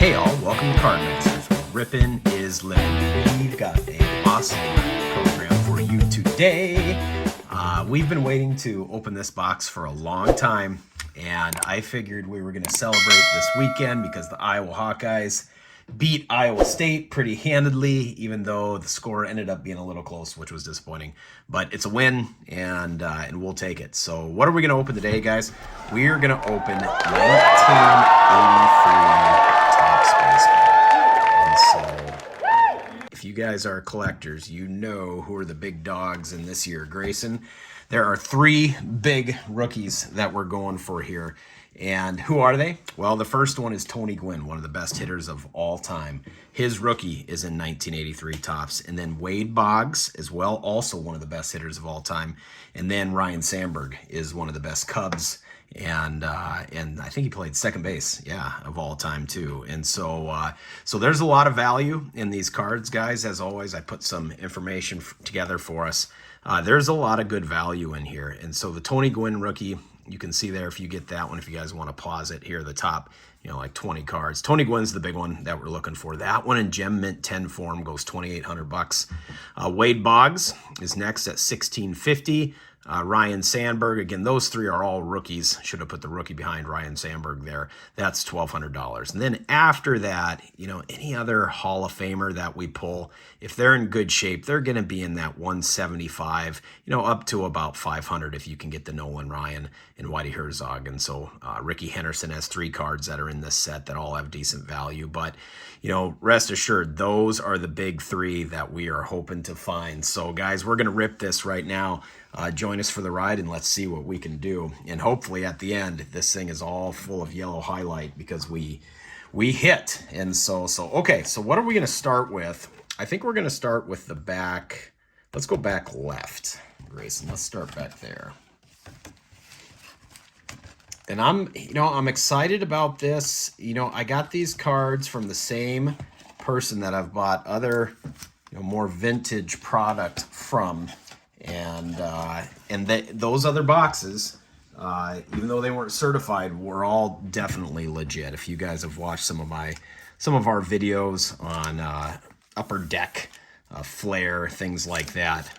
Hey all, welcome to Card Masters, where Rippin is living. We've got an awesome program for you today. We've been waiting to open this box for a long time, and I figured we were going to celebrate this weekend because the Iowa Hawkeyes beat Iowa State pretty handedly, even though the score ended up being a little close, which was disappointing. But it's a win, and we'll take it. So what are we going to open today, guys? We're going to open 1983 and so, if you guys are collectors, you know who are the big dogs in this year. Grayson, there are three big rookies that we're going for here. And who are they? Well, the first one is Tony Gwynn, one of the best hitters of all time. His rookie is in 1983 Topps. And then Wade Boggs as well, also one of the best hitters of all time. And then Ryan Sandberg is one of the best Cubs. And I think he played second base, of all time too. And so there's a lot of value in these cards, guys. As always, I put some information together for us. There's a lot of good value in here. And so the Tony Gwynn rookie, you can see there if you get that one, if you guys want to pause it here at the top, like 20 cards. Tony Gwynn's the big one that we're looking for. That one in Gem Mint 10 form goes $2,800. Wade Boggs is next at $1,650. Ryan Sandberg, again, those three are all rookies. Should have put the rookie behind Ryan Sandberg there. That's $1,200. And then after that, any other Hall of Famer that we pull, if they're in good shape, they're going to be in that 175, up to about 500 if you can get the Nolan Ryan and Whitey Herzog. And so Ricky Henderson has three cards that are in this set that all have decent value. But, rest assured, those are the big three that we are hoping to find. So, guys, we're going to rip this right now. Join us for the ride and let's see what we can do. And hopefully at the end, this thing is all full of yellow highlight because we hit. And so okay, so what are we going to start with? I think we're going to start with the back. Let's go back left, Grayson. Let's start back there. And I'm excited about this. I got these cards from the same person that I've bought other, more vintage product from. And those other boxes, even though they weren't certified, were all definitely legit. If you guys have watched some of our videos on Upper Deck, Flair, things like that.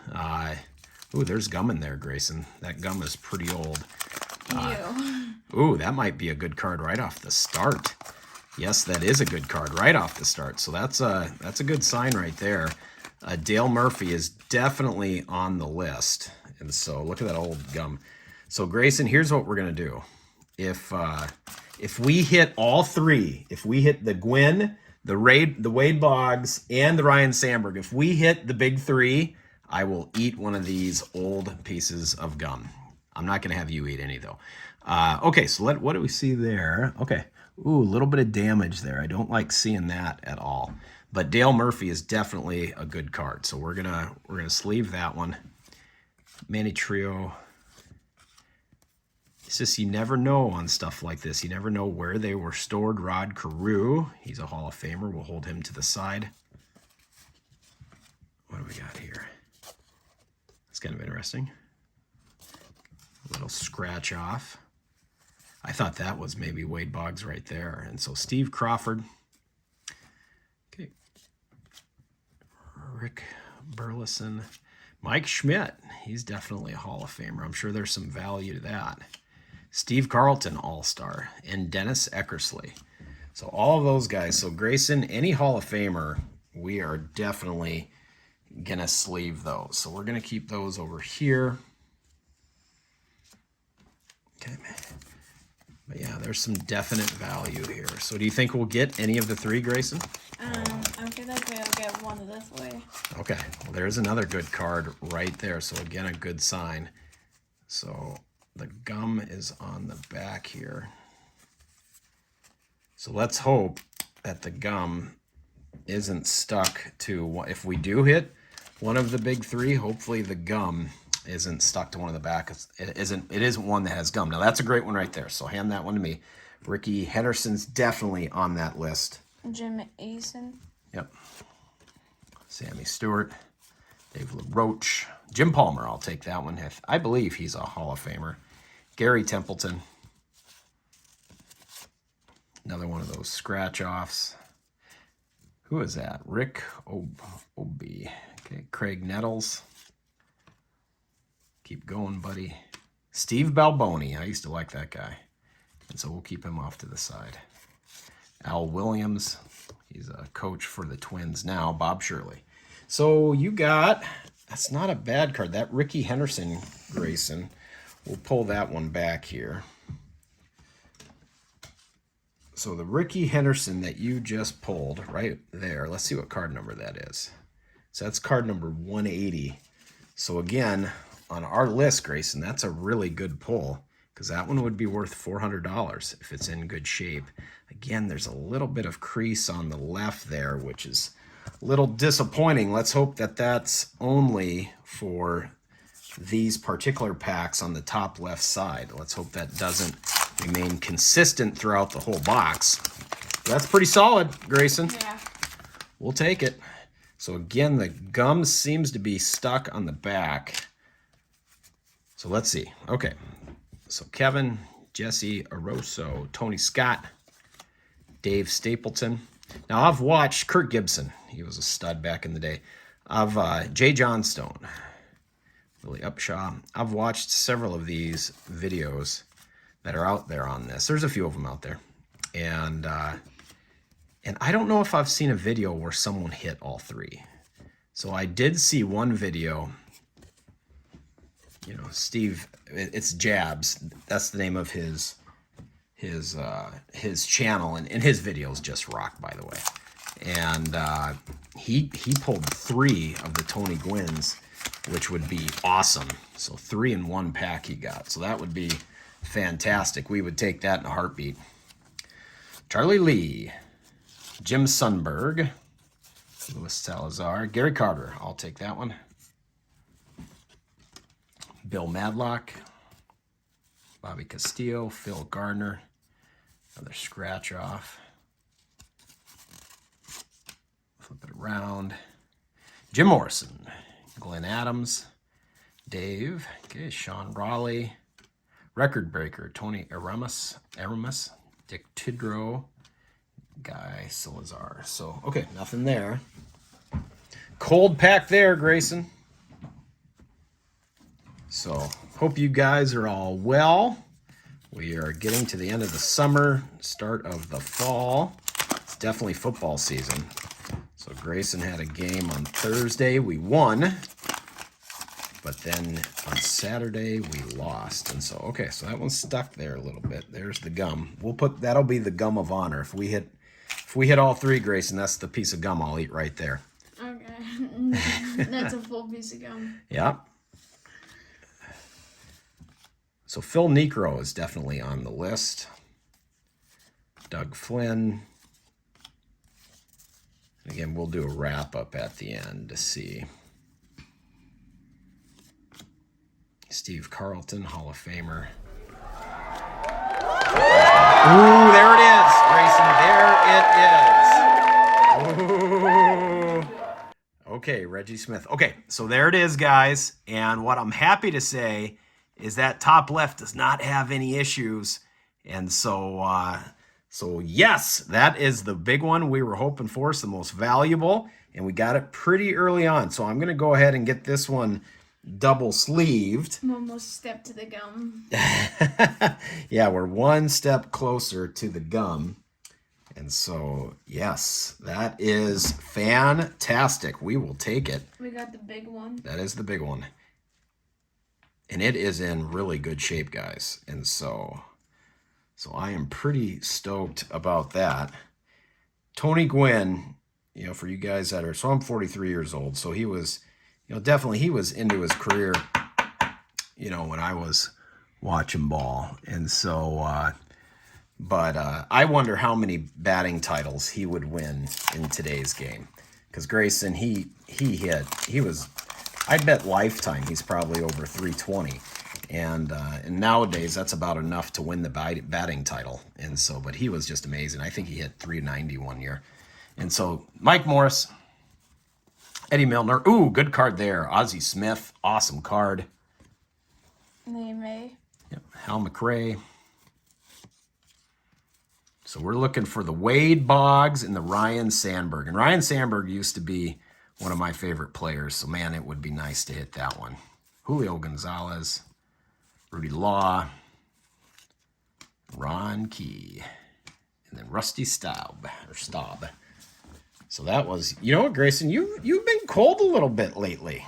Ooh, there's gum in there, Grayson. That gum is pretty old. Ooh, that might be a good card right off the start. Yes, that is a good card right off the start. So that's a good sign right there. Dale Murphy is definitely on the list. And so look at that old gum. So Grayson, here's what we're going to do. If we hit all three, if we hit the Gwynn, the Wade Boggs, and the Ryan Sandberg, if we hit the big three, I will eat one of these old pieces of gum. I'm not going to have you eat any though. Okay, so what do we see there? Okay. Ooh, a little bit of damage there. I don't like seeing that at all. But Dale Murphy is definitely a good card. So we're gonna sleeve that one. Manny Trio. It's just you never know on stuff like this. You never know where they were stored. Rod Carew, he's a Hall of Famer. We'll hold him to the side. What do we got here? It's kind of interesting. A little scratch off. I thought that was maybe Wade Boggs right there. And so Steve Crawford. Okay. Rick Burleson. Mike Schmidt. He's definitely a Hall of Famer. I'm sure there's some value to that. Steve Carlton, All-Star. And Dennis Eckersley. So all of those guys. So Grayson, any Hall of Famer, we are definitely going to sleeve those. So we're going to keep those over here. Okay. But yeah, there's some definite value here. So do you think we'll get any of the three, Grayson? I feel like we'll get one this way. Okay, well there's another good card right there. So again, a good sign. So the gum is on the back here. So let's hope that the gum isn't stuck to, if we do hit one of the big three, hopefully the gum isn't stuck to one of the back. It isn't one that has gum. Now that's a great one right there. So hand that one to me. Ricky Henderson's definitely on that list. Jim Asen. Yep. Sammy Stewart. Dave LaRoche. Jim Palmer, I'll take that one. I believe he's a Hall of Famer. Gary Templeton. Another one of those scratch-offs. Who is that? Rick Obi. Okay, Craig Nettles. Keep going, buddy. Steve Balboni. I used to like that guy. And so we'll keep him off to the side. Al Williams. He's a coach for the Twins now. Bob Shirley. So you got, that's not a bad card. That Ricky Henderson, Grayson. We'll pull that one back here. So the Ricky Henderson that you just pulled right there. Let's see what card number that is. So that's card number 180. So again, on our list, Grayson, that's a really good pull because that one would be worth $400 if it's in good shape. Again, there's a little bit of crease on the left there, which is a little disappointing. Let's hope that that's only for these particular packs on the top left side. Let's hope that doesn't remain consistent throughout the whole box. That's pretty solid, Grayson. Yeah. We'll take it. So again, the gum seems to be stuck on the back. So let's see. Okay. So Kevin, Jesse Aroso, Tony Scott, Dave Stapleton. Now I've watched Kurt Gibson. He was a stud back in the day. I've Jay Johnstone, Willie Upshaw. I've watched several of these videos that are out there on this. There's a few of them out there. And I don't know if I've seen a video where someone hit all three. So I did see one video, you know, Steve, it's Jabs. That's the name of his channel, and his videos just rock, by the way. And he pulled 3 of the Tony Gwynns, which would be awesome. So 3 in 1 pack he got. So that would be fantastic. We would take that in a heartbeat. Charlie Lee, Jim Sundberg, Louis Salazar, Gary Carter. I'll take that one. Bill Madlock, Bobby Castillo, Phil Gardner. Another scratch off. Flip it around. Jim Morrison, Glenn Adams, Dave, okay, Sean Raleigh, Record Breaker, Tony Aramis, Dick Tidrow, Guy Salazar. So, okay, nothing there. Cold pack there, Grayson. So, hope you guys are all well. We are getting to the end of the summer, start of the fall. It's definitely football season. So Grayson had a game on Thursday. We won. But then on Saturday, we lost. And so, okay, so that one's stuck there a little bit. There's the gum. That'll be the gum of honor. If we hit all 3, Grayson, that's the piece of gum I'll eat right there. Okay. That's a full piece of gum. Yeah. So Phil Necro is definitely on the list. Doug Flynn. And again, we'll do a wrap-up at the end to see. Steve Carlton, Hall of Famer. Ooh, there it is, Grayson. There it is. Ooh. Okay, Reggie Smith. Okay, so there it is, guys. And what I'm happy to say is that top left does not have any issues. And so, yes, that is the big one we were hoping for. It's the most valuable, and we got it pretty early on. So I'm going to go ahead and get this one double sleeved. I'm almost stepped to the gum. Yeah, we're one step closer to the gum. And so, yes, that is fantastic. We will take it. We got the big one. That is the big one. And it is in really good shape, guys. And so I am pretty stoked about that. Tony Gwynn, you know, for you guys that are, so I'm 43 years old. So he was, you know, definitely he was into his career, you know, when I was watching ball. And so, but I wonder how many batting titles he would win in today's game. Because Grayson, he was, I bet lifetime he's probably over 320. And nowadays, that's about enough to win the batting title. And so, but he was just amazing. I think he hit 390 one year. And so, Mike Morris, Eddie Milner. Ooh, good card there. Ozzie Smith, awesome card. They may. Yep. Hal McRae. So we're looking for the Wade Boggs and the Ryan Sandberg. And Ryan Sandberg used to be one of my favorite players. So, man, it would be nice to hit that one. Julio Gonzalez, Rudy Law, Ron Key, and then Rusty Staub. So that was, you know what, Grayson, you've been cold a little bit lately.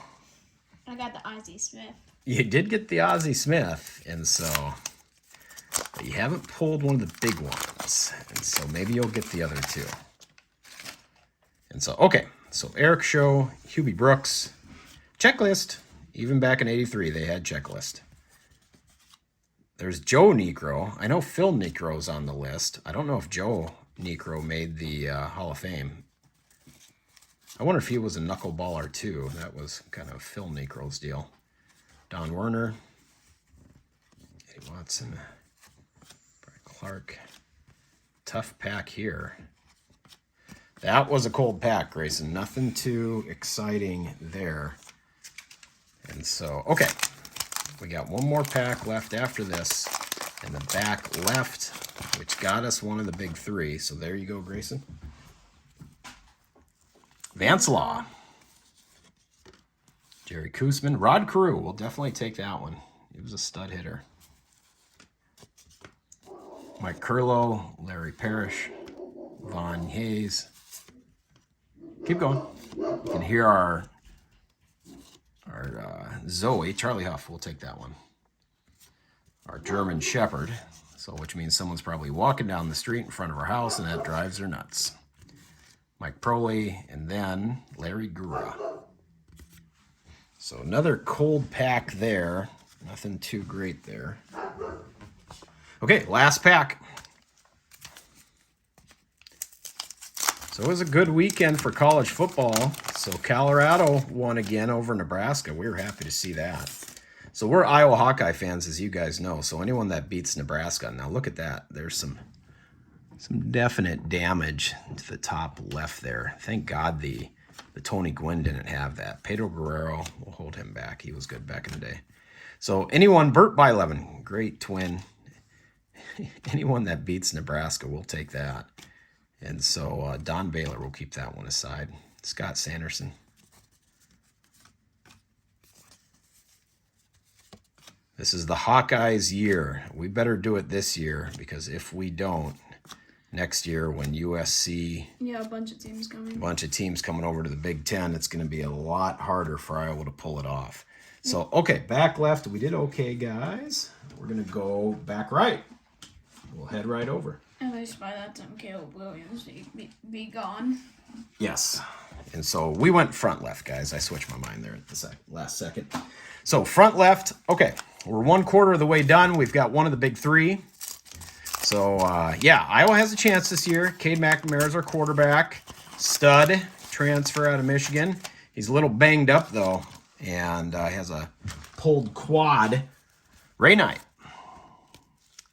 I got the Ozzie Smith. You did get the Ozzie Smith, and so but you haven't pulled one of the big ones, and so maybe you'll get the other two. And so, okay, so Eric Show, Hubie Brooks, checklist. Even back in '83, they had checklist. There's Joe Negro. I know Phil Necro's on the list. I don't know if Joe Negro made the Hall of Fame. I wonder if he was a knuckleballer too. That was kind of Phil Necro's deal. Don Werner, Eddie Watson, Brian Clark. Tough pack here. That was a cold pack, Grayson. Nothing too exciting there. And so, okay. We got one more pack left after this. And the back left, which got us one of the big three. So there you go, Grayson. Vance Law, Jerry Koosman, Rod Carew. We'll definitely take that one. He was a stud hitter. Mike Curlow, Larry Parrish, Von Hayes. Keep going. You can hear our Zoe, Charlie Huff. We'll take that one. Our German Shepherd, so which means someone's probably walking down the street in front of our house, and that drives her nuts. Mike Proley, and then Larry Gura. So another cold pack there. Nothing too great there. Okay, last pack. So it was a good weekend for college football. So Colorado won again over Nebraska. We were happy to see that. So we're Iowa Hawkeye fans, as you guys know. So anyone that beats Nebraska, now look at that. There's some definite damage to the top left there. Thank God the Tony Gwynn didn't have that. Pedro Guerrero, we'll hold him back. He was good back in the day. So anyone, Burt Bylevin, great twin. Anyone that beats Nebraska, we'll take that. And so Don Baylor, we'll keep that one aside. Scott Sanderson. This is the Hawkeyes year. We better do it this year, because if we don't, next year when USC... Yeah, a bunch of teams coming. A bunch of teams coming over to the Big Ten, it's going to be a lot harder for Iowa to pull it off. So, okay, back left. We did okay, guys. We're going to go back right. We'll head right over. At least by that time, Caleb Williams be gone. Yes. And so we went front left, guys. I switched my mind there at the last second. So front left. Okay, we're 1/4 of the way done. We've got one of the big three. So, yeah, Iowa has a chance this year. Cade McNamara is our quarterback. Stud, transfer out of Michigan. He's a little banged up, though, and has a pulled quad. Ray Knight.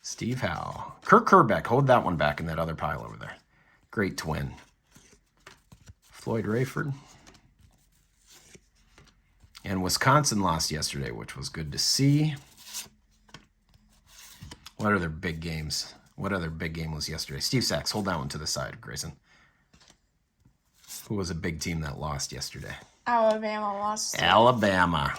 Steve Howe. Kirk Kerbeck. Hold that one back in that other pile over there. Great twin. Floyd Rayford. And Wisconsin lost yesterday, which was good to see. What other big games? What other big game was yesterday? Steve Sachs, hold that one to the side, Grayson. Who was a big team that lost yesterday? Alabama lost. Alabama,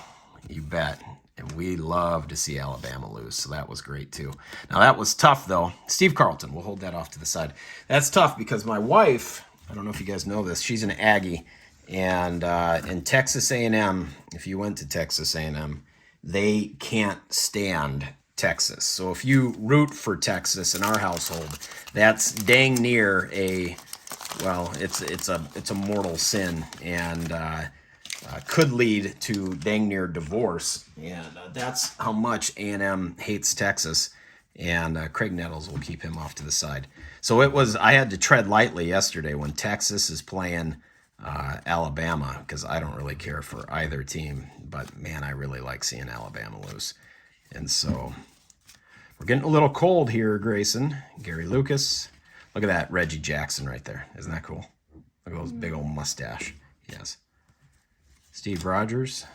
you bet. And we love to see Alabama lose, so that was great too. Now that was tough though. Steve Carlton, we'll hold that off to the side. That's tough because my wife, I don't know if you guys know this, she's an Aggie. And in Texas A&M, if you went to Texas A&M, they can't stand Texas. So if you root for Texas in our household, that's dang near a, well, it's a mortal sin, and could lead to dang near divorce. And that's how much A&M hates Texas. And Craig Nettles will keep him off to the side. So I had to tread lightly yesterday when Texas is playing Alabama, because I don't really care for either team, but man, I really like seeing Alabama lose. And so we're getting a little cold here, Grayson. Gary Lucas. Look at that Reggie Jackson right there. Isn't that cool? Look at those big old mustache. Yes. Steve Rogers.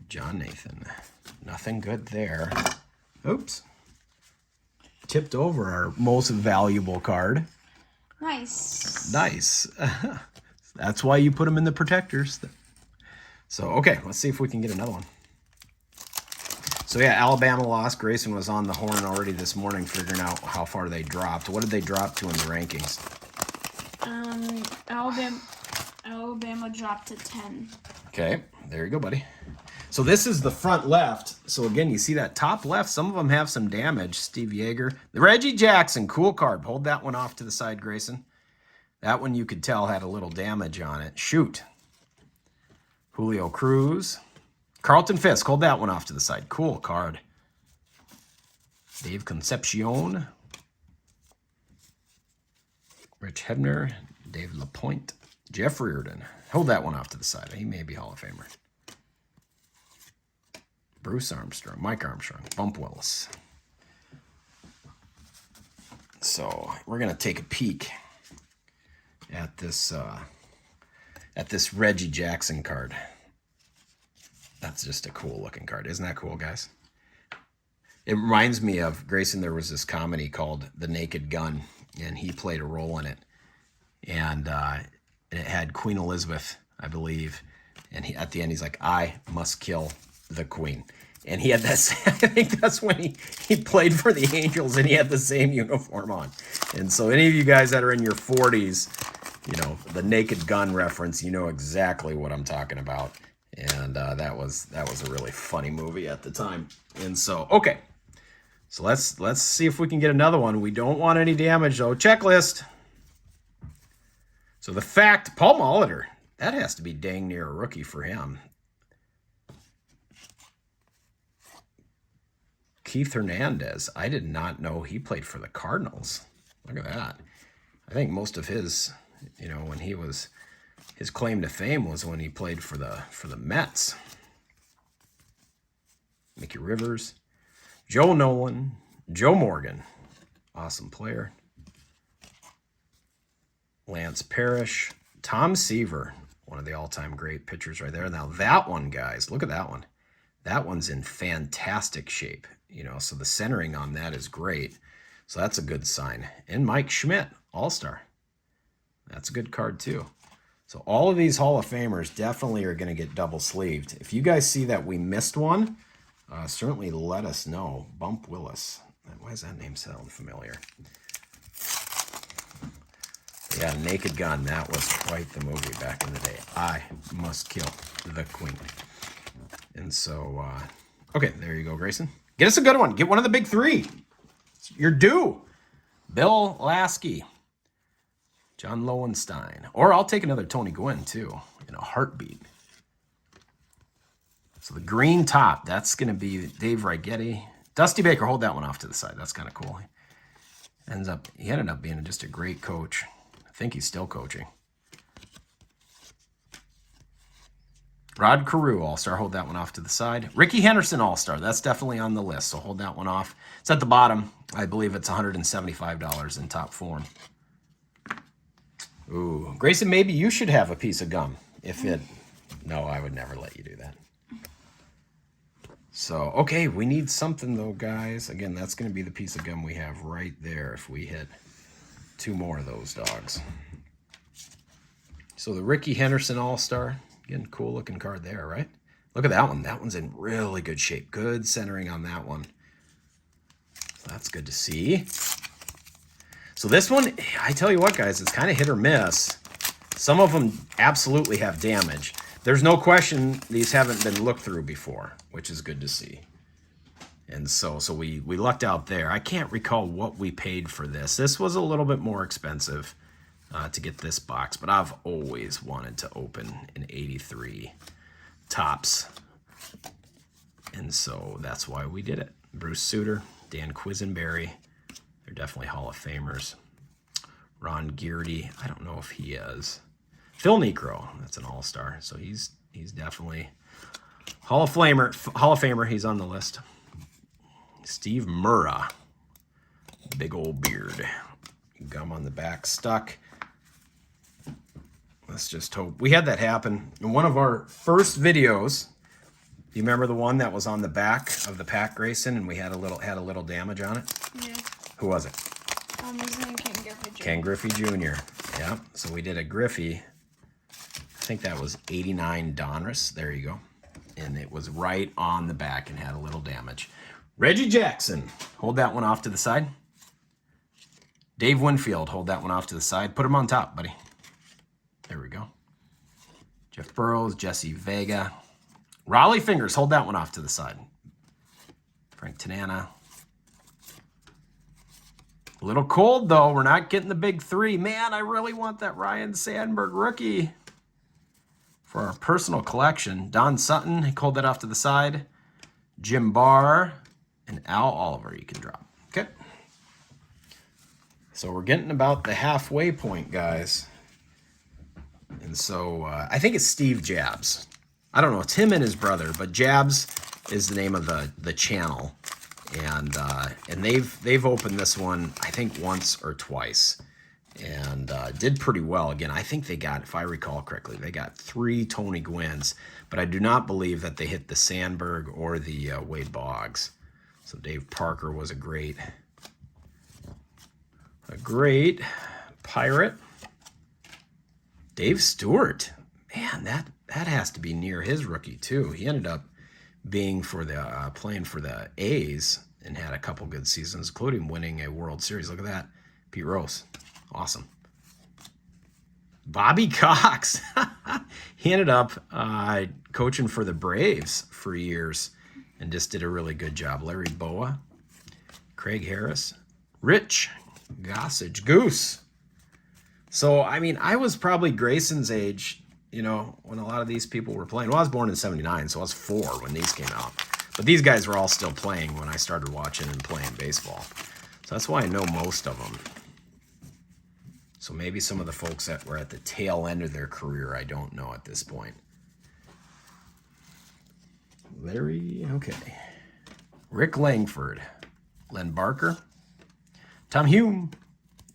John Nathan. Nothing good there. Oops. tipped over our most valuable card. Nice. Nice. That's why you put them in the protectors. So, okay, let's see if we can get another one. So, yeah, Alabama lost. Grayson was on the horn already this morning figuring out how far they dropped. What did they drop to in the rankings? Alabama dropped to 10. Okay, there you go, buddy. So this is the front left. So again, you see that top left, some of them have some damage. Steve Yeager. The Reggie Jackson, cool card. Hold that one off to the side, Grayson. That one you could tell had a little damage on it. Shoot. Julio Cruz. Carlton Fisk, hold that one off to the side. Cool card. Dave Concepcion. Rich Hebner. Dave Lapointe. Jeff Reardon. Hold that one off to the side. He may be Hall of Famer. Bruce Armstrong. Mike Armstrong. Bump Willis. So we're going to take a peek at this Reggie Jackson card. That's just a cool looking card. Isn't that cool, guys? It reminds me of, Grayson, there was this comedy called The Naked Gun, and he played a role in it. And it had Queen Elizabeth, I believe. And at the end, he's like, I must kill the Queen. And he had this, I think that's when he played for the Angels, and he had the same uniform on. And so any of you guys that are in your 40s, you know, the Naked Gun reference, you know exactly what I'm talking about. And that was a really funny movie at the time. And so, okay. So let's see if we can get another one. We don't want any damage, though. Checklist. So the fact, Paul Molitor, that has to be dang near a rookie for him. Keith Hernandez, I did not know he played for the Cardinals. Look at that. I think most of his, you know, when he was, his claim to fame was when he played for the Mets. Mickey Rivers, Joe Nolan, Joe Morgan, awesome player. Lance Parrish, Tom Seaver, one of the all-time great pitchers right there. Now that one, guys, look at that one. That one's in fantastic shape, you know, so the centering on that is great. So that's a good sign. And Mike Schmidt, All-Star. That's a good card too. So all of these Hall of Famers definitely are going to get double sleeved. If you guys see that we missed one, certainly let us know. Bump Willis. Why does that name sound familiar? Yeah, Naked Gun. That was quite the movie back in the day. I must kill the Queen. And so, okay, there you go, Grayson. Get us a good one. Get one of the big three. You're due. Bill Lasky. John Lowenstein. Or I'll take another Tony Gwynn, too, in a heartbeat. So the green top, that's going to be Dave Righetti. Dusty Baker, hold that one off to the side. That's kind of cool. He ended up being just a great coach. I think he's still coaching. Rod Carew, All-Star. Hold that one off to the side. Ricky Henderson, All-Star. That's definitely on the list, so hold that one off. It's at the bottom. I believe it's $175 in top form. Ooh. Grayson, maybe you should have a piece of gum. No, I would never let you do that. So, okay, we need something, though, guys. Again, that's going to be the piece of gum we have right there if we hit two more of those dogs. So the Ricky Henderson All-Star. Again, cool looking card there, right? Look at that one. That one's in really good shape. Good centering on that one. So that's good to see. So this one, I tell you what, guys, it's kind of hit or miss. Some of them absolutely have damage. There's no question these haven't been looked through before, which is good to see. And so we lucked out there. I can't recall what we paid for this. This was a little bit more expensive to get this box, but I've always wanted to open an 83 Topps. And so that's why we did it. Bruce Sutter, Dan Quisenberry, they're definitely Hall of Famers. Ron Geardy, I don't know if he is. Phil Necro, that's an All-Star, so he's definitely Hall of Famer. He's on the list. Steve Murrah, big old beard, gum on the back stuck. Let's just hope. We had that happen in one of our first videos. Do you remember the one that was on the back of the pack, Grayson, and we had a little damage on it? Yeah. Who was it? His name Ken Griffey Jr. Ken Griffey Jr. Yeah, so we did a Griffey. I think that was 89 Donruss. There you go. And it was right on the back and had a little damage. Reggie Jackson, hold that one off to the side. Dave Winfield, hold that one off to the side. Put him on top, buddy. There we go. Jeff Burrows, Jesse Vega. Raleigh Fingers, hold that one off to the side. Frank Tanana. A little cold, though. We're not getting the big three. Man, I really want that Ryan Sandberg rookie for our personal collection. Don Sutton, hold that off to the side. Jim Barr and Al Oliver you can drop. Okay. So we're getting about the halfway point, guys. And so I think it's Steve Jabs. I don't know. It's him and his brother, but Jabs is the name of the channel. And they've opened this one, I think, once or twice. And did pretty well. Again, I think they got, if I recall correctly, they got 3 Tony Gwynns. But I do not believe that they hit the Sandberg or the Wade Boggs. So Dave Parker was a great Pirate. Dave Stewart, man, that has to be near his rookie too. He ended up being for the playing for the A's and had a couple good seasons, including winning a World Series. Look at that, Pete Rose, awesome. Bobby Cox, he ended up coaching for the Braves for years and just did a really good job. Larry Boa, Craig Harris, Rich Gossage, Goose. So, I mean, I was probably Grayson's age, you know, when a lot of these people were playing. Well, I was born in 79, so I was 4 when these came out. But these guys were all still playing when I started watching and playing baseball. So that's why I know most of them. So maybe some of the folks that were at the tail end of their career, I don't know at this point. Larry, okay. Rick Langford, Len Barker, Tom Hume,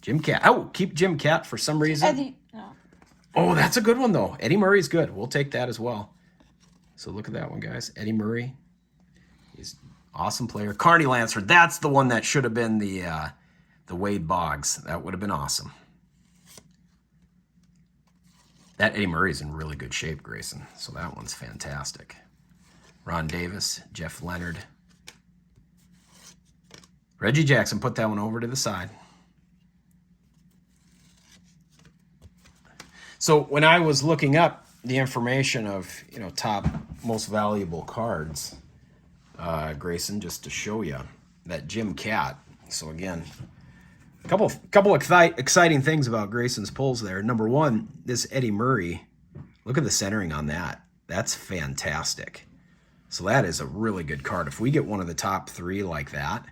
Jim Cat. Oh, keep Jim Cat for some reason. Eddie, no. Oh, that's a good one, though. Eddie Murray's good. We'll take that as well. So look at that one, guys. Eddie Murray. He's an awesome player. Carney Lansford. That's the one that should have been the Wade Boggs. That would have been awesome. That Eddie Murray's in really good shape, Grayson. So that one's fantastic. Ron Davis, Jeff Leonard. Reggie Jackson, put that one over to the side. So when I was looking up the information of, you know, top most valuable cards, Grayson, just to show you that Jim Cat. So again, a couple exciting things about Grayson's pulls there. Number one, this Eddie Murray. Look at the centering on that. That's fantastic. So that is a really good card. If we get one of the top 3 like that,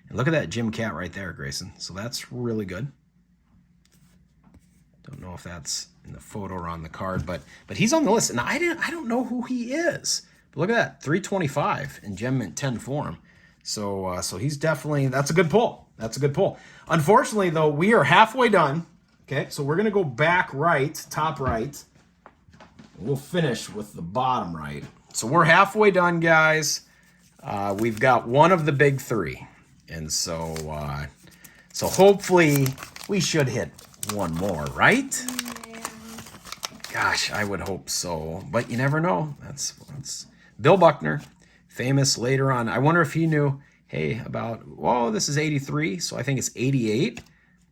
and look at that Jim Cat right there, Grayson. So that's really good. Don't know if that's in the photo or on the card, but he's on the list, and I don't know who he is. But look at that, 325 in Gem Mint 10 form. So he's definitely, that's a good pull. That's a good pull. Unfortunately, though, we are halfway done. Okay, so we're gonna go back right, top right. We'll finish with the bottom right. So we're halfway done, guys. We've got one of the big 3, and so hopefully we should hit one more, right? Yeah. Gosh, I would hope so, but you never know. That's Bill Buckner, famous later on. I wonder if he knew, hey, about, whoa, this is 83, so I think it's 88,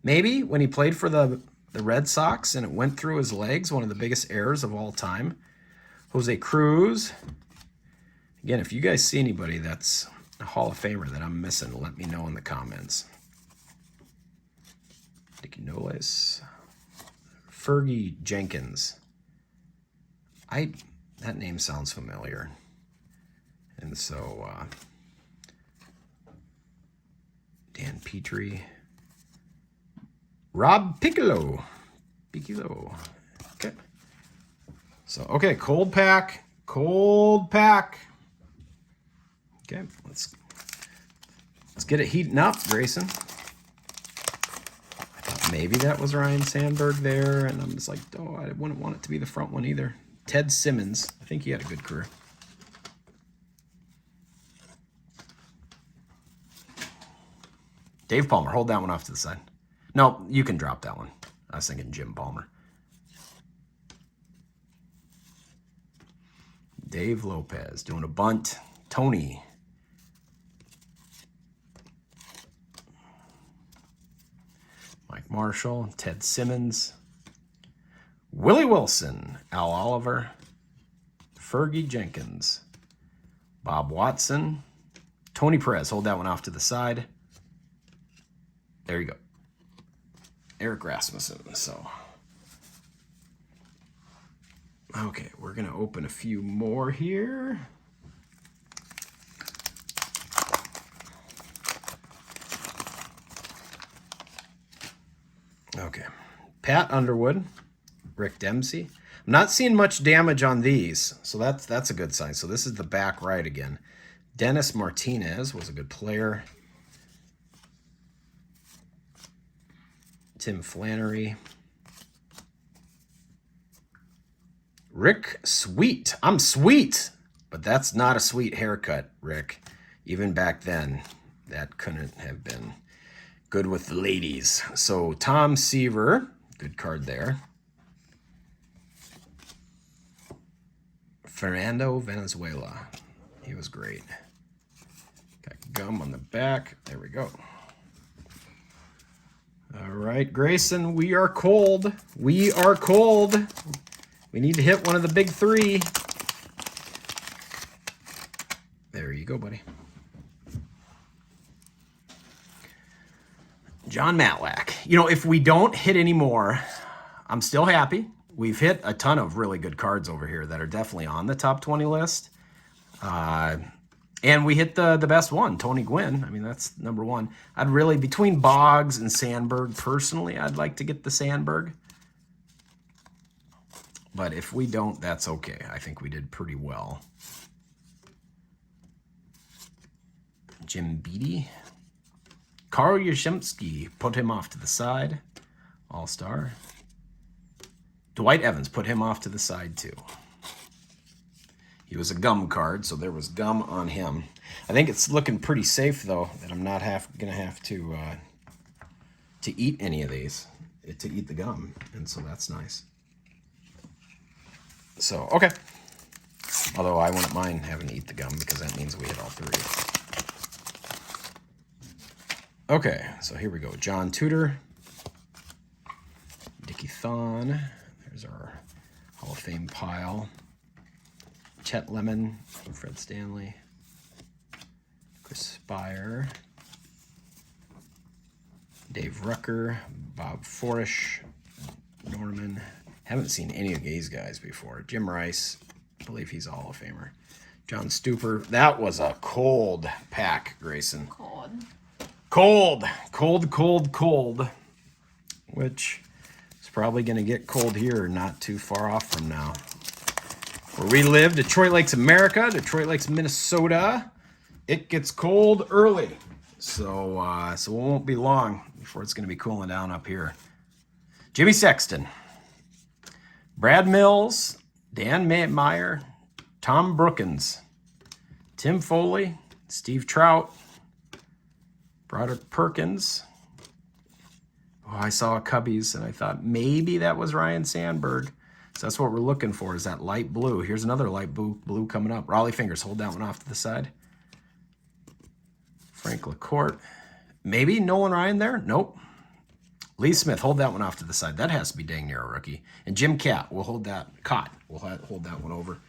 maybe, when he played for the Red Sox and it went through his legs, one of the biggest errors of all time. Jose Cruz. Again, if you guys see anybody that's a Hall of Famer that I'm missing, let me know in the comments. Dickie Noles. Fergie Jenkins. That name sounds familiar. And so, Dan Petrie. Rob Piccolo. Okay. So, okay, cold pack. Okay, let's get it heating up, Grayson. I thought maybe that was Ryan Sandberg there, and I'm just like, oh, I wouldn't want it to be the front one either. Ted Simmons. I think he had a good career. Dave Palmer, hold that one off to the side. No, you can drop that one. I was thinking Jim Palmer. Dave Lopez doing a bunt. Tony. Mike Marshall, Ted Simmons. Willie Wilson, Al Oliver. Fergie Jenkins. Bob Watson. Tony Perez, hold that one off to the side. There you go. Eric Rasmussen, so. Okay, we're gonna open a few more here. Okay, Pat Underwood, Rick Dempsey. I'm not seeing much damage on these, so that's a good sign. So this is the back right again. Dennis Martinez was a good player. Tim Flannery. Rick Sweet. I'm sweet, but that's not a sweet haircut, Rick. Even back then, that couldn't have been good with the ladies. So Tom Seaver, good card there. Fernando Venezuela. He was great. Got gum on the back. There we go. All right, Grayson, we are cold. We are cold. We need to hit one of the big three. There you go, buddy. John Matlack. You know, if we don't hit any more, I'm still happy. We've hit a ton of really good cards over here that are definitely on the top 20 list. And we hit the best one, Tony Gwynn. I mean, that's number one. I'd really, between Boggs and Sandberg, personally, I'd like to get the Sandberg. But if we don't, that's okay. I think we did pretty well. Jim Beattie. Carl Yashemsky, put him off to the side. All-star. Dwight Evans, put him off to the side too. He was a gum card, so there was gum on him. I think it's looking pretty safe, though, that I'm not going to have to eat any of these, to eat the gum, and so that's nice. So, okay. Although I wouldn't mind having to eat the gum because that means we hit all three. Okay, so here we go. John Tudor. Dickie Thon. There's our Hall of Fame pile. Chet Lemon, Fred Stanley, Chris Spire, Dave Rucker, Bob Forish, Norman. Haven't seen any of these guys before. Jim Rice, I believe he's a Hall of Famer. John Stuper. That was a cold pack, Grayson. Cold. Cold, cold, cold, cold. Which is probably going to get cold here not too far off from now. Where we live, Detroit Lakes, America, Detroit Lakes, Minnesota. It gets cold early, so it won't be long before it's going to be cooling down up here. Jimmy Sexton, Brad Mills, Dan Meyer, Tom Brookins, Tim Foley, Steve Trout, Broderick Perkins. Oh, I saw Cubbies, and I thought maybe that was Ryan Sandberg. So that's what we're looking for, is that light blue. Here's another light blue coming up. Raleigh Fingers, hold that one off to the side. Frank LaCourte. Maybe Nolan Ryan there? Nope. Lee Smith, hold that one off to the side. That has to be dang near a rookie. And Jim Cat, we'll hold that. We'll hold that one over.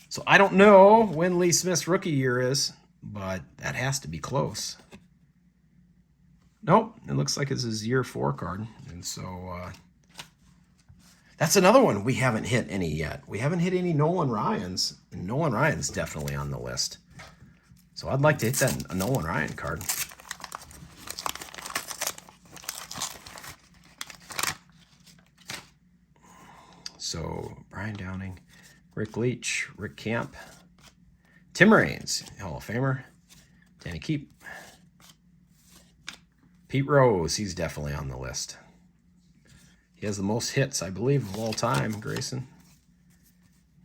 So I don't know when Lee Smith's rookie year is, but that has to be close. Nope, it looks like it's his year 4 card. And so that's another one we haven't hit any yet. We haven't hit any Nolan Ryans, and Nolan Ryan's definitely on the list. So I'd like to hit that a Nolan Ryan card. So Brian Downing, Rick Leach, Rick Camp, Tim Raines, Hall of Famer, Danny Keep, Pete Rose, he's definitely on the list. He has the most hits, I believe, of all time, Grayson.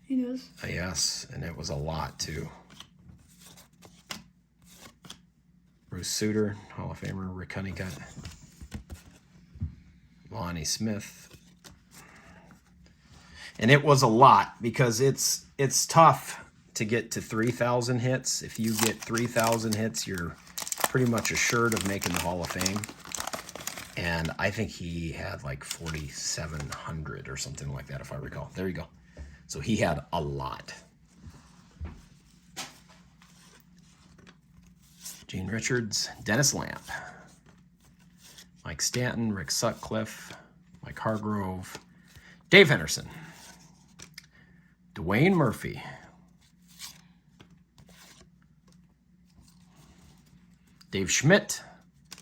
He does. Yes, and it was a lot, too. Bruce Sutter, Hall of Famer. Rick Honeycutt. Lonnie Smith. And it was a lot because it's tough to get to 3,000 hits. If you get 3,000 hits, you're pretty much assured of making the Hall of Fame. And I think he had like 4,700 or something like that, if I recall. There you go. So he had a lot. Gene Richards, Dennis Lamp, Mike Stanton, Rick Sutcliffe, Mike Hargrove, Dave Henderson, Dwayne Murphy, Dave Schmidt,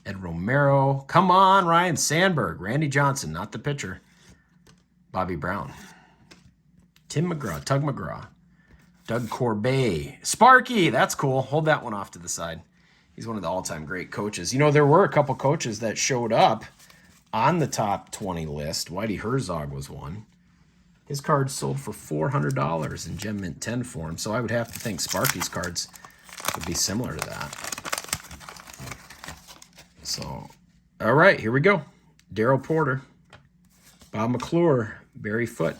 Ed Romero, come on, Ryan Sandberg, Randy Johnson, not the pitcher, Bobby Brown, Tim McGraw, Tug McGraw, Doug Corbet, Sparky, that's cool. Hold that one off to the side. He's one of the all-time great coaches. You know, there were a couple coaches that showed up on the top 20 list. Whitey Herzog was one. His cards sold for $400 in Gem Mint 10 form, so I would have to think Sparky's cards would be similar to that. So, all right, here we go. Darryl Porter, Bob McClure, Barry Foote,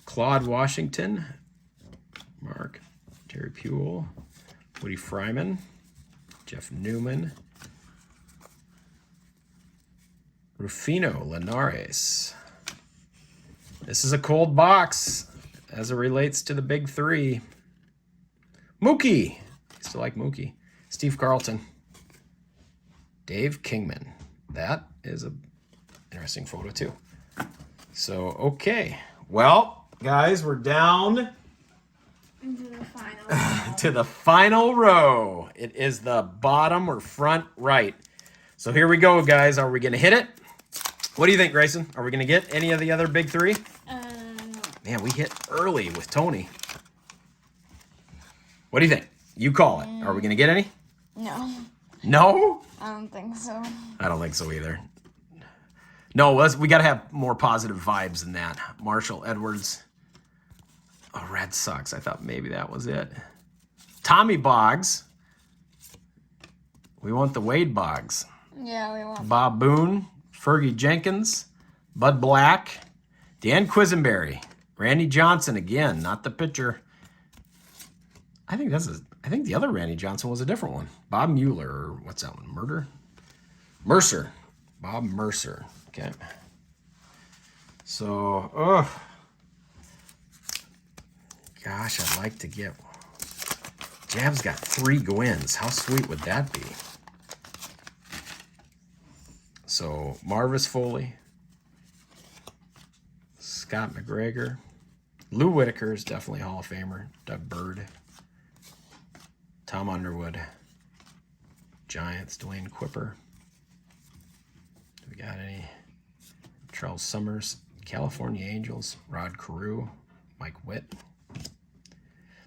Claude Washington, Mark, Terry Puel, Woody Fryman, Jeff Newman, Rufino Linares. This is a cold box as it relates to the big three. Mookie. Still like Mookie. Steve Carlton. Dave Kingman. That is an interesting photo too. So, okay. Well, guys, we're down to the final row. It is the bottom or front right. So here we go, guys. Are we going to hit it? What do you think, Grayson? Are we going to get any of the other big three? Man, we hit early with Tony. What do you think? You call it. Are we going to get any? No. No? I don't think so. I don't think so either. No, we got to have more positive vibes than that. Marshall Edwards. Oh, Red Sox. I thought maybe that was it. Tommy Boggs. We want the Wade Boggs. Yeah, we want. Bob Boone. Fergie Jenkins. Bud Black. Dan Quisenberry. Randy Johnson again, not the pitcher. I think the other Randy Johnson was a different one. Bob Mueller, or what's that one? Mercer. Bob Mercer. Okay. So, gosh, I'd like to get. Jab's got 3 Gwynns. How sweet would that be? So, Marvis Foley. Scott McGregor. Lou Whitaker is definitely Hall of Famer. Doug Bird. Tom Underwood. Giants, Dwayne Quipper. Do we got any? Charles Summers. California Angels. Rod Carew. Mike Witt.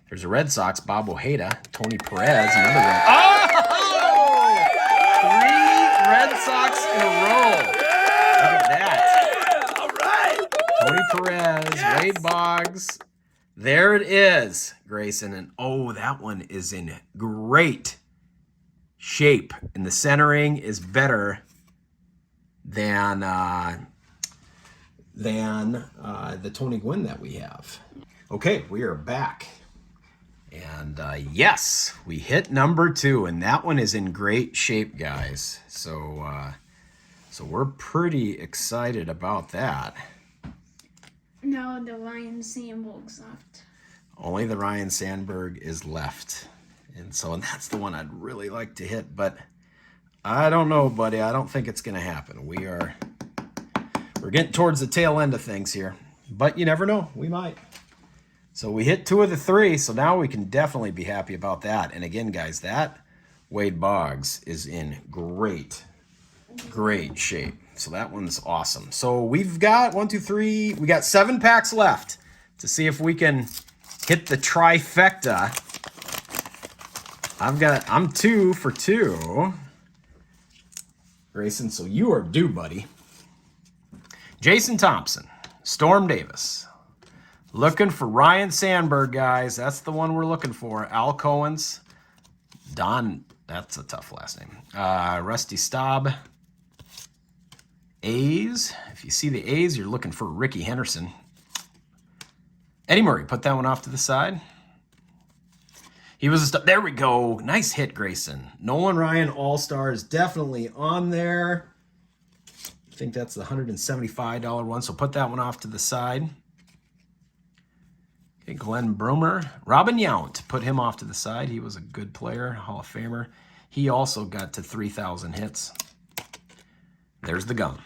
There's a Red Sox. Bob Ojeda. Tony Perez. Another Red. Oh! 3 Red Sox in a row. Look at that. Tony Perez, Wade Boggs. There it is, Grayson. And oh, that one is in great shape. And the centering is better than the Tony Gwynn that we have. Okay, we are back. And yes, we hit number 2. And that one is in great shape, guys. So we're pretty excited about that. No, the Ryan Sandberg's left. Only the Ryan Sandberg is left. And that's the one I'd really like to hit. But I don't know, buddy. I don't think it's going to happen. We're getting towards the tail end of things here. But you never know. We might. So we hit 2 of the 3. So now we can definitely be happy about that. And again, guys, that Wade Boggs is in great shape. So that one's awesome. So we've got 1, 2, 3. We got 7 packs left to see if we can hit the trifecta. I'm 2 for 2. Grayson, so you are due, buddy. Jason Thompson, Storm Davis. Looking for Ryan Sandberg, guys. That's the one we're looking for. Al Cohen's, Don That's a tough last name. Rusty Staub. A's. If you see the A's, you're looking for Ricky Henderson. Eddie Murray, put that one off to the side. He was a there we go. Nice hit, Grayson. Nolan Ryan All-Star is definitely on there. I think that's the $175 one, so put that one off to the side. Okay, Glenn Broomer. Robin Yount, put him off to the side. He was a good player, Hall of Famer. He also got to 3,000 hits. There's the gum.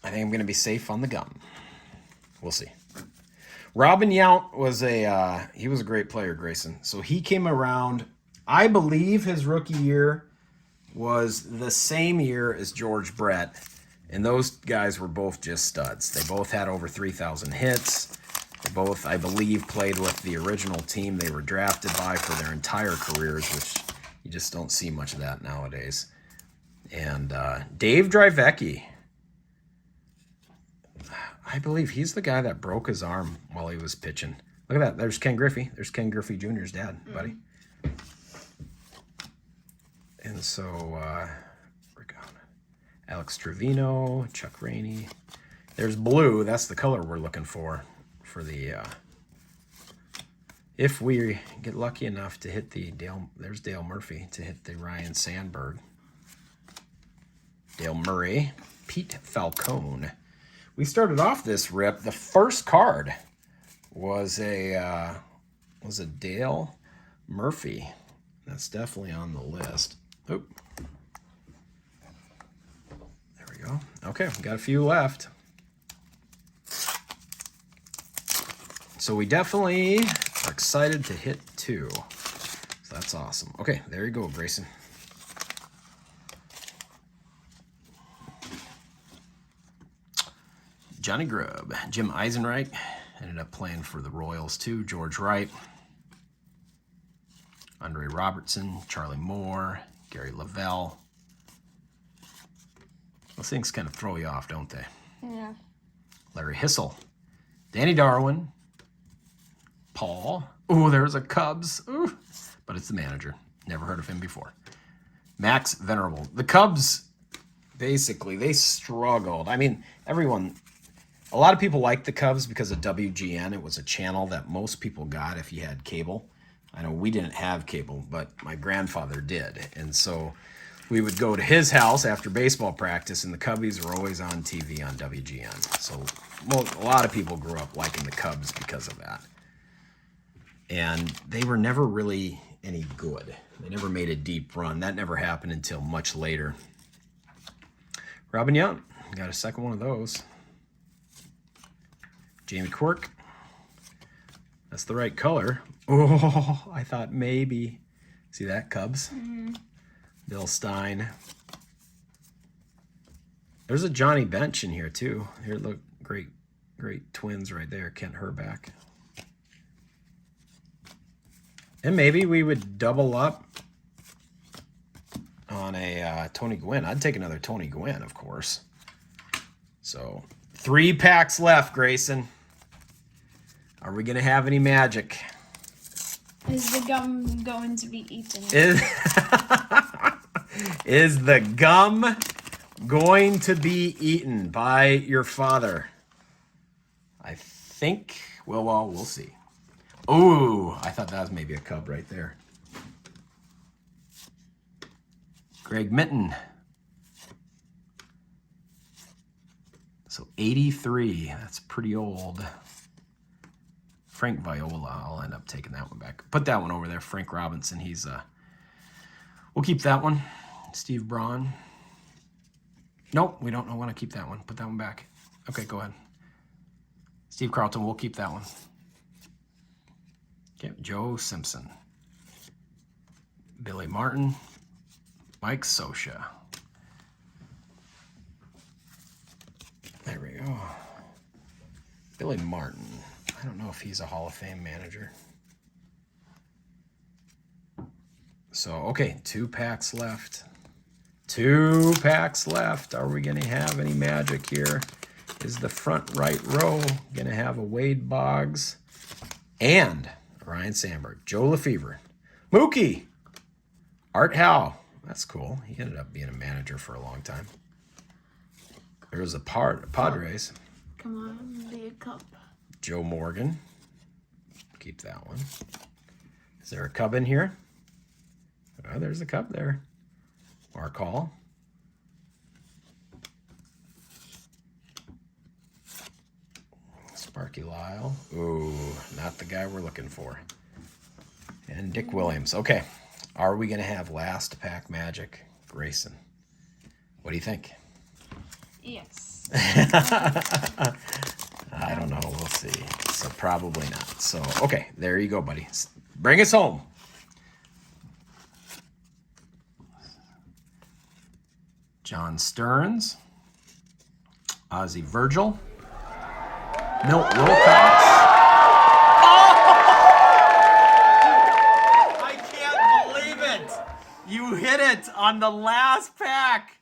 I think I'm going to be safe on the gum. We'll see. Robin Yount was he was a great player, Grayson. So he came around, I believe his rookie year was the same year as George Brett. And those guys were both just studs. They both had over 3,000 hits. They both, I believe, played with the original team they were drafted by for their entire careers, which you just don't see much of that nowadays. And Dave Drivecki. I believe he's the guy that broke his arm while he was pitching. Look at that. There's Ken Griffey. There's Ken Griffey Jr.'s dad, buddy. And so, Alex Trevino, Chuck Rainey. There's blue. That's the color we're looking for the, if we get lucky enough to hit the there's Dale Murphy to hit the Ryan Sandberg. Dale Murray, Pete Falcone. We started off this rip. The first card was a Dale Murphy. That's definitely on the list. Oop. There we go. Okay, we got a few left. So we definitely are excited to hit 2. So that's awesome. Okay, there you go, Grayson. Johnny Grubb, Jim Eisenreich, ended up playing for the Royals too. George Wright, Andre Robertson, Charlie Moore, Gary Lavelle. Those things kind of throw you off, don't they? Yeah. Larry Hissel, Danny Darwin, Paul. Ooh, there's a Cubs. Ooh, but it's the manager. Never heard of him before. Max Venerable. The Cubs, basically, they struggled. I mean, a lot of people liked the Cubs because of WGN. It was a channel that most people got if you had cable. I know we didn't have cable, but my grandfather did. And so we would go to his house after baseball practice, and the Cubbies were always on TV on WGN. So a lot of people grew up liking the Cubs because of that. And they were never really any good. They never made a deep run. That never happened until much later. Robin Yount, got a second one of those. Jamie Quirk. That's the right color. Oh, I thought maybe. See that, Cubs? Mm-hmm. Bill Stein. There's a Johnny Bench in here, too. Here, look, great twins right there. Kent Herback. And maybe we would double up on a Tony Gwynn. I'd take another Tony Gwynn, of course. So, 3 packs left, Grayson. Are we going to have any magic? Is the gum going to be eaten? Is the gum going to be eaten by your father? I think, well, we'll see. Ooh, I thought that was maybe a Cub right there. Greg Minton. So 83, that's pretty old. Frank Viola, I'll end up taking that one back. Put that one over there. Frank Robinson, he's, we'll keep that one. Steve Braun. Nope, we don't want to keep that one. Put that one back. Okay, go ahead. Steve Carlton, we'll keep that one. Okay, Joe Simpson. Billy Martin. Mike Scioscia. There we go. Billy Martin. I don't know if he's a Hall of Fame manager. So, okay, 2 packs left. 2 packs left. Are we going to have any magic here? Is the front right row going to have a Wade Boggs and Ryan Sandberg? Joe Lefevre. Mookie. Art Howe. That's cool. He ended up being a manager for a long time. There was a Padres. Come on, be a cup. Joe Morgan. Keep that one. Is there a Cub in here? Oh, there's a Cub there. Mark Hall. Sparky Lyle. Ooh, not the guy we're looking for. And Dick Williams. Okay. Are we going to have last pack magic? Grayson. What do you think? Yes. I don't know. We'll see. So probably not. So, okay. There you go, buddy. Bring us home. John Stearns. Ozzie Virgil. Milt Wilcox. I can't believe it. You hit it on the last pack.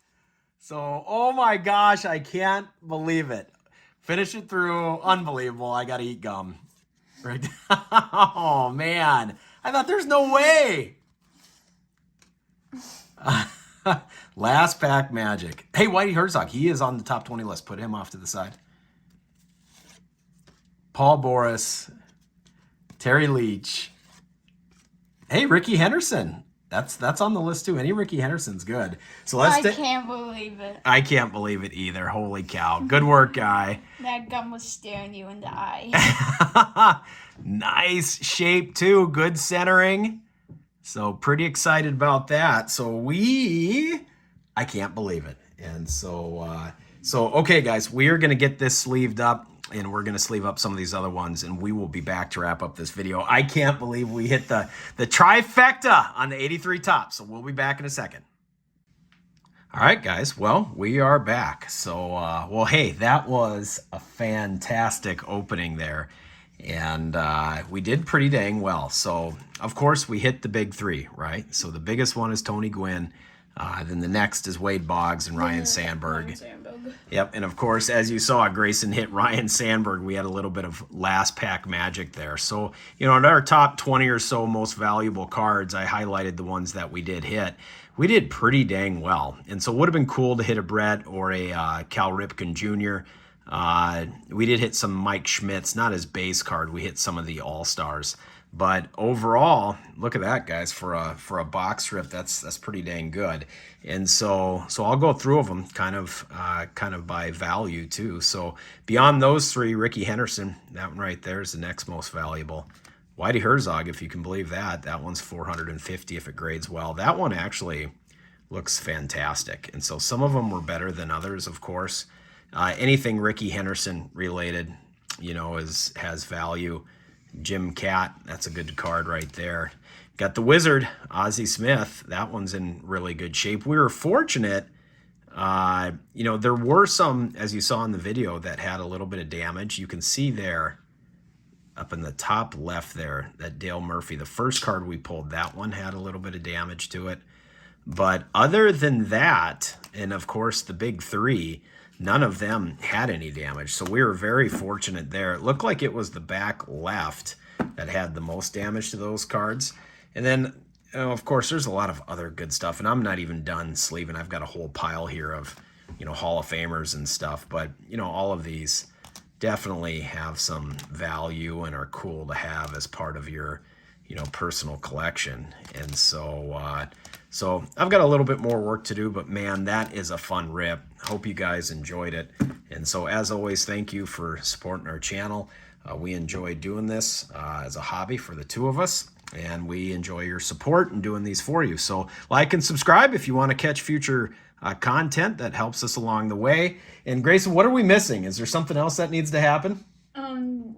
So, oh my gosh, I can't believe it. Finish it through. Unbelievable. I got to eat gum. Right. Oh, man. I thought there's no way. Last pack magic. Hey, Whitey Herzog. He is on the top 20 list. Put him off to the side. Paul Boris, Terry Leach. Hey, Ricky Henderson. That's on the list too. Any Ricky Henderson's good. So let's. I can't believe it. I can't believe it either. Holy cow! Good work, guy. That gum was staring you in the eye. Nice shape too. Good centering. So pretty excited about that. So I can't believe it. And so okay, guys, we are gonna get this sleeved up. And we're going to sleeve up some of these other ones, and we will be back to wrap up this video. I can't believe we hit the trifecta on the 83 top, so we'll be back in a second. All right, guys. Well, we are back. So, well, hey, that was a fantastic opening there, and we did pretty dang well. So, of course, we hit the big three, right? So the biggest one is Tony Gwynn. Then the next is Wade Boggs and Ryan Sandberg. Yep, and of course, as you saw, Grayson hit Ryan Sandberg. We had a little bit of last pack magic there. So, in our top 20 or so most valuable cards, I highlighted the ones that we did hit. We did pretty dang well. And so it would have been cool to hit a Brett or a Cal Ripken Jr. We did hit some Mike Schmidt's, not his base card. We hit some of the All-Stars. But overall, look at that, guys. For a box strip, that's pretty dang good. And so I'll go through of them kind of by value too. So beyond those three, Ricky Henderson, that one right there is the next most valuable. Whitey Herzog, if you can believe that, that one's 450 if it grades well. That one actually looks fantastic. And so some of them were better than others, of course. Anything Ricky Henderson related, has value. Jim Cat, that's a good card right there. Got the Wizard, Ozzie Smith. That one's in really good shape. We were fortunate. There were some, as you saw in the video, that had a little bit of damage. You can see there, up in the top left there, that Dale Murphy, the first card we pulled, that one had a little bit of damage to it. But other than that, and of course the big three, none of them had any damage. So we were very fortunate there. It looked like it was the back left that had the most damage to those cards. And then, of course, there's a lot of other good stuff. And I'm not even done sleeving. I've got a whole pile here of, Hall of Famers and stuff. But, all of these definitely have some value and are cool to have as part of your, personal collection. And so I've got a little bit more work to do, but man, that is a fun rip. Hope you guys enjoyed it. And so as always, thank you for supporting our channel. We enjoy doing this as a hobby for the two of us, and we enjoy your support and doing these for you. So like and subscribe if you want to catch future content that helps us along the way. And Grayson, what are we missing? Is there something else that needs to happen?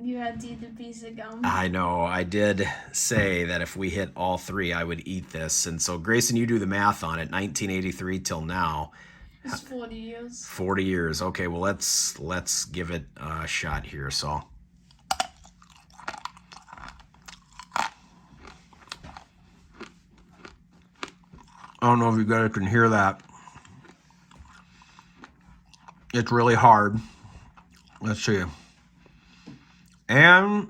You had to eat a piece of gum. I know. I did say that if we hit all three, I would eat this. And so, Grayson, you do the math on it. 1983 till now. It's 40 years. 40 years. Okay, well, let's give it a shot here. So, I don't know if you guys can hear that. It's really hard. Let's see. And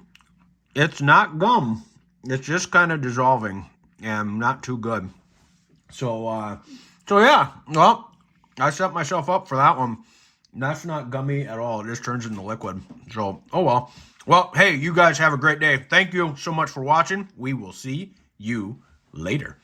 it's not gum. It's just kind of dissolving. and not too good. So yeah, well, I set myself up for that one. That's not gummy at all. It just turns into liquid. So, oh well. Well, hey, you guys have a great day. Thank you so much for watching. We will see you later.